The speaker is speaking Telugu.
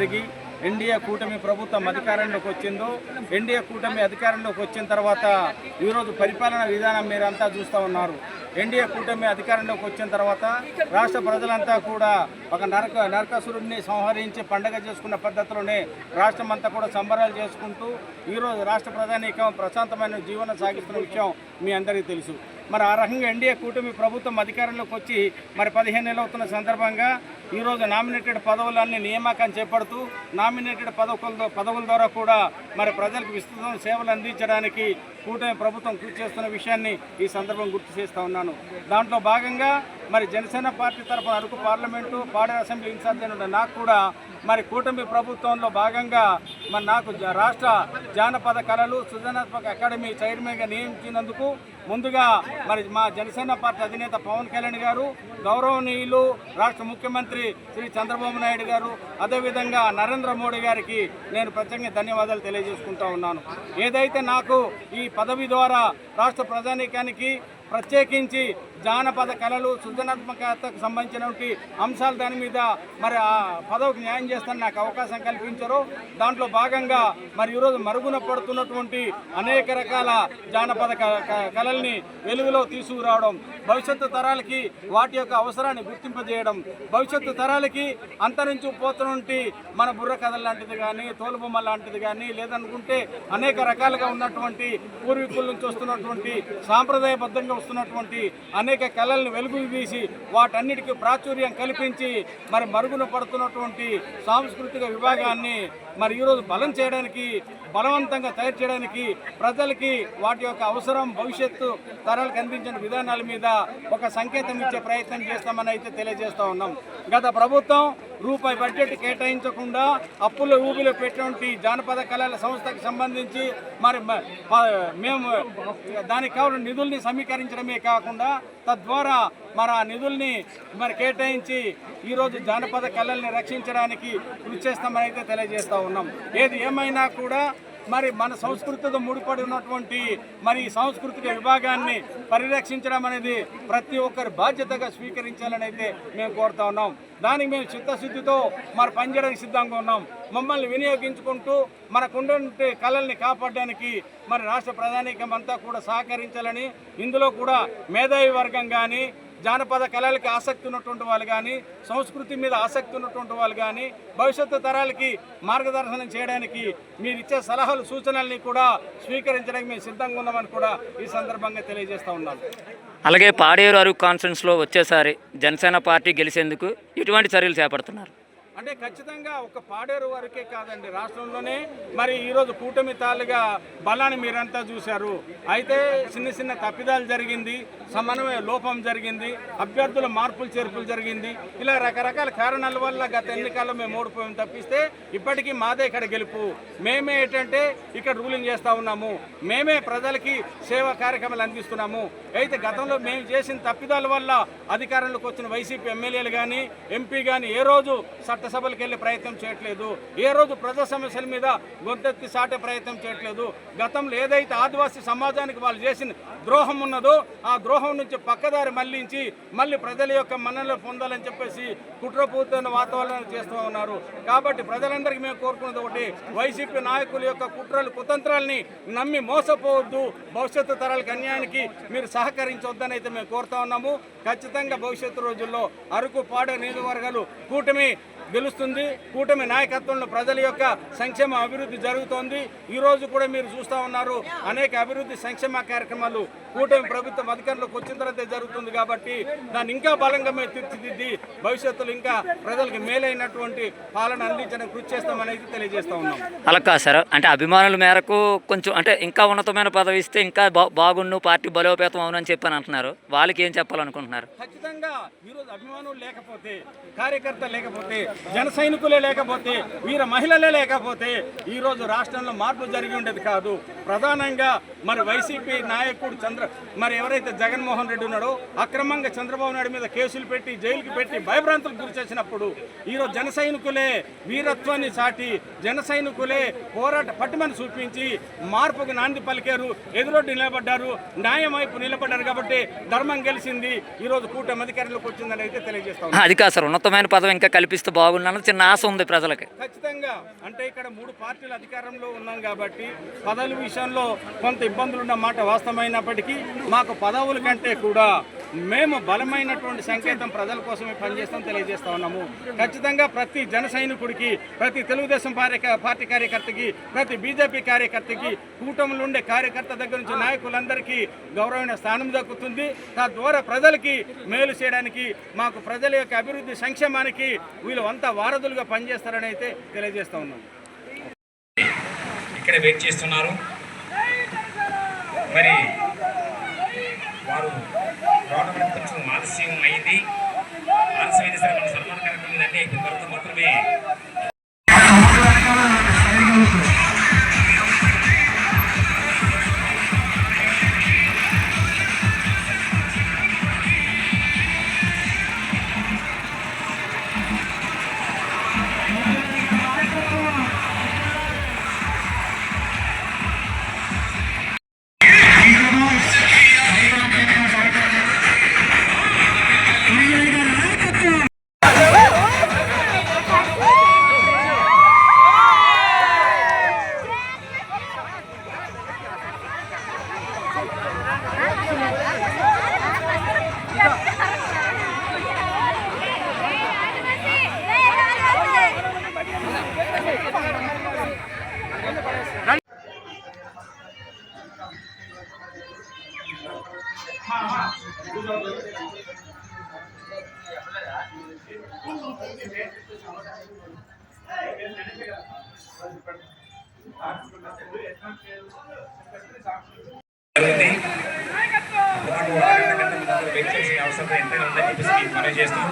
జరిగి ఎన్డీఏ కూటమి ప్రభుత్వం అధికారంలోకి వచ్చిందో, ఎన్డీఏ కూటమి అధికారంలోకి వచ్చిన తర్వాత ఈరోజు పరిపాలన విధానం మీరంతా చూస్తూ ఉన్నారు. ఎన్డీఏ కూటమి అధికారంలోకి వచ్చిన తర్వాత రాష్ట్ర ప్రజలంతా కూడా ఒక నరకాసురుడిని సంహరించి పండగ చేసుకున్న పద్ధతిలోనే రాష్ట్రం అంతా కూడా సంబరాలు చేసుకుంటూ ఈరోజు రాష్ట్ర ప్రధానికం ప్రశాంతమైన జీవనం సాగిస్తున్న విషయం మీ అందరికీ తెలుసు. మరి ఆ రకంగా ఎన్డీఏ కూటమి ప్రభుత్వం అధికారంలోకి వచ్చి మరి 15 నెలలు అవుతున్న సందర్భంగా ఈరోజు నామినేటెడ్ పదవులన్నీ నియామకం చేపడుతూ నామినేటెడ్ పదవుల ద్వారా కూడా మరి ప్రజలకు విస్తృత సేవలు అందించడానికి కూటమి ప్రభుత్వం కృషి చేస్తున్న విషయాన్ని ఈ సందర్భం గుర్తు చేస్తూ ఉన్నాను. దాంట్లో భాగంగా మరి జనసేన పార్టీ తరఫున Araku parliament Paderu assembly in charge అయిన నాకు కూడా మరి కూటమి ప్రభుత్వంలో భాగంగా మరి నాకు రాష్ట్ర జానపద కళలు సృజనాత్మక అకాడమీ చైర్మన్గా నియమించినందుకు ముందుగా మరి మా జనసేన పార్టీ అధినేత పవన్ కళ్యాణ్ గారు, గౌరవనీయులు రాష్ట్ర ముఖ్యమంత్రి శ్రీ చంద్రబాబు నాయుడు గారు, అదేవిధంగా నరేంద్ర మోడీ గారికి నేను ప్రత్యేకంగా ధన్యవాదాలు తెలియజేసుకుంటూ ఉన్నాను. ఏదైతే నాకు ఈ పదవి ద్వారా రాష్ట్ర ప్రజానీకానికి ప్రత్యేకించి జానపద కళలు సృజనాత్మకతకు సంబంధించినటువంటి అంశాలు దాని మీద మరి ఆ పదవికి న్యాయం చేస్తాను నాకు అవకాశం కల్పించారు. దాంట్లో భాగంగా మరి ఈరోజు మరుగున పడుతున్నటువంటి అనేక రకాల జానపద కళల్ని వెలుగులో తీసుకురావడం, భవిష్యత్తు తరాలకి వాటి యొక్క అవసరాన్ని గుర్తింపజేయడం, భవిష్యత్తు తరాలకి అంతరించిపోతున్నటువంటి మన బుర్ర కథలు లాంటిది కానీ, తోలుబొమ్మ లాంటిది కానీ, లేదనుకుంటే అనేక రకాలుగా ఉన్నటువంటి పూర్వీకుల నుంచి వస్తున్నటువంటి సాంప్రదాయబద్ధంగా వస్తున్నటువంటి అనేక కళలను వెలుగులు తీసి వాటన్నిటికీ ప్రాచుర్యం కల్పించి మరి మరుగున పడుతున్నటువంటి సాంస్కృతిక విభాగాన్ని మరి ఈరోజు బలం చేయడానికి, బలవంతంగా తయారు చేయడానికి, ప్రజలకి వాటి యొక్క అవసరం భవిష్యత్తు తరాలకు అందించిన విధానాల మీద ఒక సంకేతం ఇచ్చే ప్రయత్నం చేస్తామని అయితే తెలియజేస్తూ ఉన్నాం. గత ప్రభుత్వం రూపాయి బడ్జెట్ కేటాయించకుండా అప్పుల ఊబిలో పెట్టినటువంటి జానపద కళల సంస్థకు సంబంధించి మరి మేము దానికి కావాలని నిధుల్ని సమీకరించడమే కాకుండా తద్వారా మరి ఆ నిధుల్ని మరి కేటాయించి ఈరోజు జానపద కళల్ని రక్షించడానికి కృషి చేస్తామని అయితే తెలియజేస్తూ ఉన్నాం. ఏది ఏమైనా కూడా మరి మన సంస్కృతితో ముడిపడి ఉన్నటువంటి మరి సాంస్కృతిక విభాగాన్ని పరిరక్షించడం అనేది ప్రతి ఒక్కరి బాధ్యతగా స్వీకరించాలని అయితే మేము కోరుతా ఉన్నాం. దానికి మేము చిత్తశుద్ధితో మరి పనిచేయడానికి సిద్ధంగా ఉన్నాం. మమ్మల్ని వినియోగించుకుంటూ మనకుండే కళల్ని కాపాడడానికి మరి రాష్ట్ర ప్రధానికం అంతా కూడా సహకరించాలని, ఇందులో కూడా మేధావి వర్గం కానీ, జానపద కళలకి ఆసక్తి ఉన్నటువంటి వాళ్ళు కానీ, సంస్కృతి మీద ఆసక్తి ఉన్నటువంటి వాళ్ళు కానీ, భవిష్యత్తు తరాలకి మార్గదర్శనం చేయడానికి మీరు ఇచ్చే సలహాలు సూచనల్ని కూడా స్వీకరించడానికి మేము సిద్ధంగా ఉన్నామని కూడా ఈ సందర్భంగా తెలియజేస్తూ ఉన్నాను. అలాగే పాడేరు అరకు కాన్ఫరెన్స్లో వచ్చేసారి జనసేన పార్టీ గెలిచేందుకు ఎటువంటి చర్యలు చేపడుతున్నారు? అంటే ఖచ్చితంగా ఒక పాడేరు వరకే కాదండి, రాష్ట్రంలోనే మరి ఈరోజు కూటమి తాలుగా బలాన్ని మీరంతా చూశారు. అయితే చిన్న తప్పిదాలు జరిగింది, సమన్వయ లోపం జరిగింది, అభ్యర్థుల మార్పులు చేర్పులు జరిగింది. ఇలా రకరకాల కారణాల వల్ల గత ఎన్నికల్లో మేము ఓడిపోయాం తప్పిస్తే ఇప్పటికీ మాదే ఇక్కడ గెలుపు. మేమే ఏంటంటే ఇక్కడ రూలింగ్ చేస్తూ ఉన్నాము, మేమే ప్రజలకి సేవా కార్యక్రమాలు అందిస్తున్నాము. అయితే గతంలో మేము చేసిన తప్పిదాల వల్ల అధికారంలోకి వచ్చిన వైసీపీ ఎమ్మెల్యేలు కానీ, ఎంపీ కానీ ఏ రోజు సభలకు వెళ్ళే ప్రయత్నం చేయట్లేదు, ఏ రోజు ప్రజా సమస్యల మీద గొంతెత్తి సాటే ప్రయత్నం చేయట్లేదు. గతంలో ఏదైతే ఆదివాసీ సమాజానికి వాళ్ళు చేసిన ద్రోహం ఉన్నదో ఆ ద్రోహం నుంచి పక్కదారి మళ్లించి మళ్ళీ ప్రజల యొక్క మన్ననలు పొందాలని చెప్పేసి కుట్రపూర్తైన వాతావరణం చేస్తూ ఉన్నారు. కాబట్టి ప్రజలందరికీ మేము కోరుకున్నది ఒకటి, వైసీపీ నాయకుల యొక్క కుట్రలు కుతంత్రాలని నమ్మి మోసపోవద్దు, భవిష్యత్తు తరాలకు అన్యాయానికి మీరు సహకరించవద్దని అయితే మేము కోరుతా ఉన్నాము. ఖచ్చితంగా భవిష్యత్తు రోజుల్లో అరకు పాడేరు నియోజకవర్గాలు కూటమి గెలుస్తుంది. కూటమి నాయకత్వంలో ప్రజల యొక్క సంక్షేమ అభివృద్ధి జరుగుతోంది. ఈరోజు కూడా మీరు చూస్తూ ఉన్నారు, అనేక అభివృద్ధి సంక్షేమ కార్యక్రమాలు కూటమి ప్రభుత్వం అధికారంలోకి వచ్చిన తర్వాత జరుగుతుంది. కాబట్టి దాన్ని ఇంకా బలంగా మేము తీర్చిదిద్ది భవిష్యత్తులో ఇంకా ప్రజలకు మేలైనటువంటి పాలన అందించడానికి కృషి చేస్తామని అయితే తెలియజేస్తూ ఉన్నాం. అలా కాదు సార్, అంటే అభిమానుల మేరకు కొంచెం అంటే ఇంకా ఉన్నతమైన పదవి ఇస్తే ఇంకా బాగుండు, పార్టీ బలోపేతం అవునని చెప్పని అంటున్నారు. వాళ్ళకి ఏం చెప్పాలనుకుంటున్నారు? ఖచ్చితంగా ఈరోజు అభిమానులు లేకపోతే, కార్యకర్త లేకపోతే, జన సైనికులే లేకపోతే, వీర మహిళలే లేకపోతే ఈరోజు రాష్ట్రంలో మార్పు జరిగి ఉండేది కాదు. ప్రధానంగా మరి వైసీపీ నాయకుడు మరి ఎవరైతే జగన్మోహన్ రెడ్డి ఉన్నాడో అక్రమంగా చంద్రబాబు నాయుడు మీద కేసులు పెట్టి జైలుకి పెట్టి భయభ్రాంతులకు గురి చేసినప్పుడు ఈరోజు జన సైనికులే వీరత్వాన్ని చాటి, జన సైనికులే పోరాట పట్టుమని చూపించి మార్పుకు నాంది పలికారు, ఎదురొడ్డి నిలబడ్డారు, న్యాయం వైపు నిలబడ్డారు. కాబట్టి ధర్మం గెలిచింది, ఈరోజు కూటమి అధికారంలోకి వచ్చిందని అయితే తెలియజేస్తాం. అది కాదు సార్, ఉన్నతమైన పదవి ఇంకా కల్పిస్తే బాగుండన్నది చిన్న ఆశ ఉంది ప్రజలకి. ఖచ్చితంగా అంటే ఇక్కడ 3 పార్టీలు అధికారంలో ఉన్నాం కాబట్టి పదవుల విషయంలో కొంత ఇబ్బందులు ఉన్న మాట వాస్తవమైనప్పటికీ మాకు పదవుల కంటే కూడా మేము బలమైనటువంటి సంకేతం ప్రజల కోసమే పనిచేస్తాం తెలియజేస్తా ఉన్నాము. ఖచ్చితంగా ప్రతి జన సైనికుడికి, ప్రతి తెలుగుదేశం పార్టీ కార్యకర్తకి, ప్రతి బీజేపీ కార్యకర్తకి, కూటమిలో ఉండే కార్యకర్త దగ్గర నుంచి నాయకులందరికీ గౌరవమైన స్థానం దక్కుతుంది. తద్వారా ప్రజలకి మేలు చేయడానికి, మాకు ప్రజల యొక్క అభివృద్ధి సంక్షేమానికి వీళ్ళు అంతా వారధులుగా పనిచేస్తారని అయితే తెలియజేస్తా ఉన్నాం. ఇక్కడ వెయిట్ చేస్తున్నారు. మరి వారు రావడం కొంచెం ఆలస్యం అయింది. ఆలస్యమైంది సరే మన సన్మాన కార్యక్రమం అంటే కొంత మాత్రమే వెయిట్ చేసిన అవసరం ఎంతైనా ఉందని చెప్పేసి మనం చేస్తాం.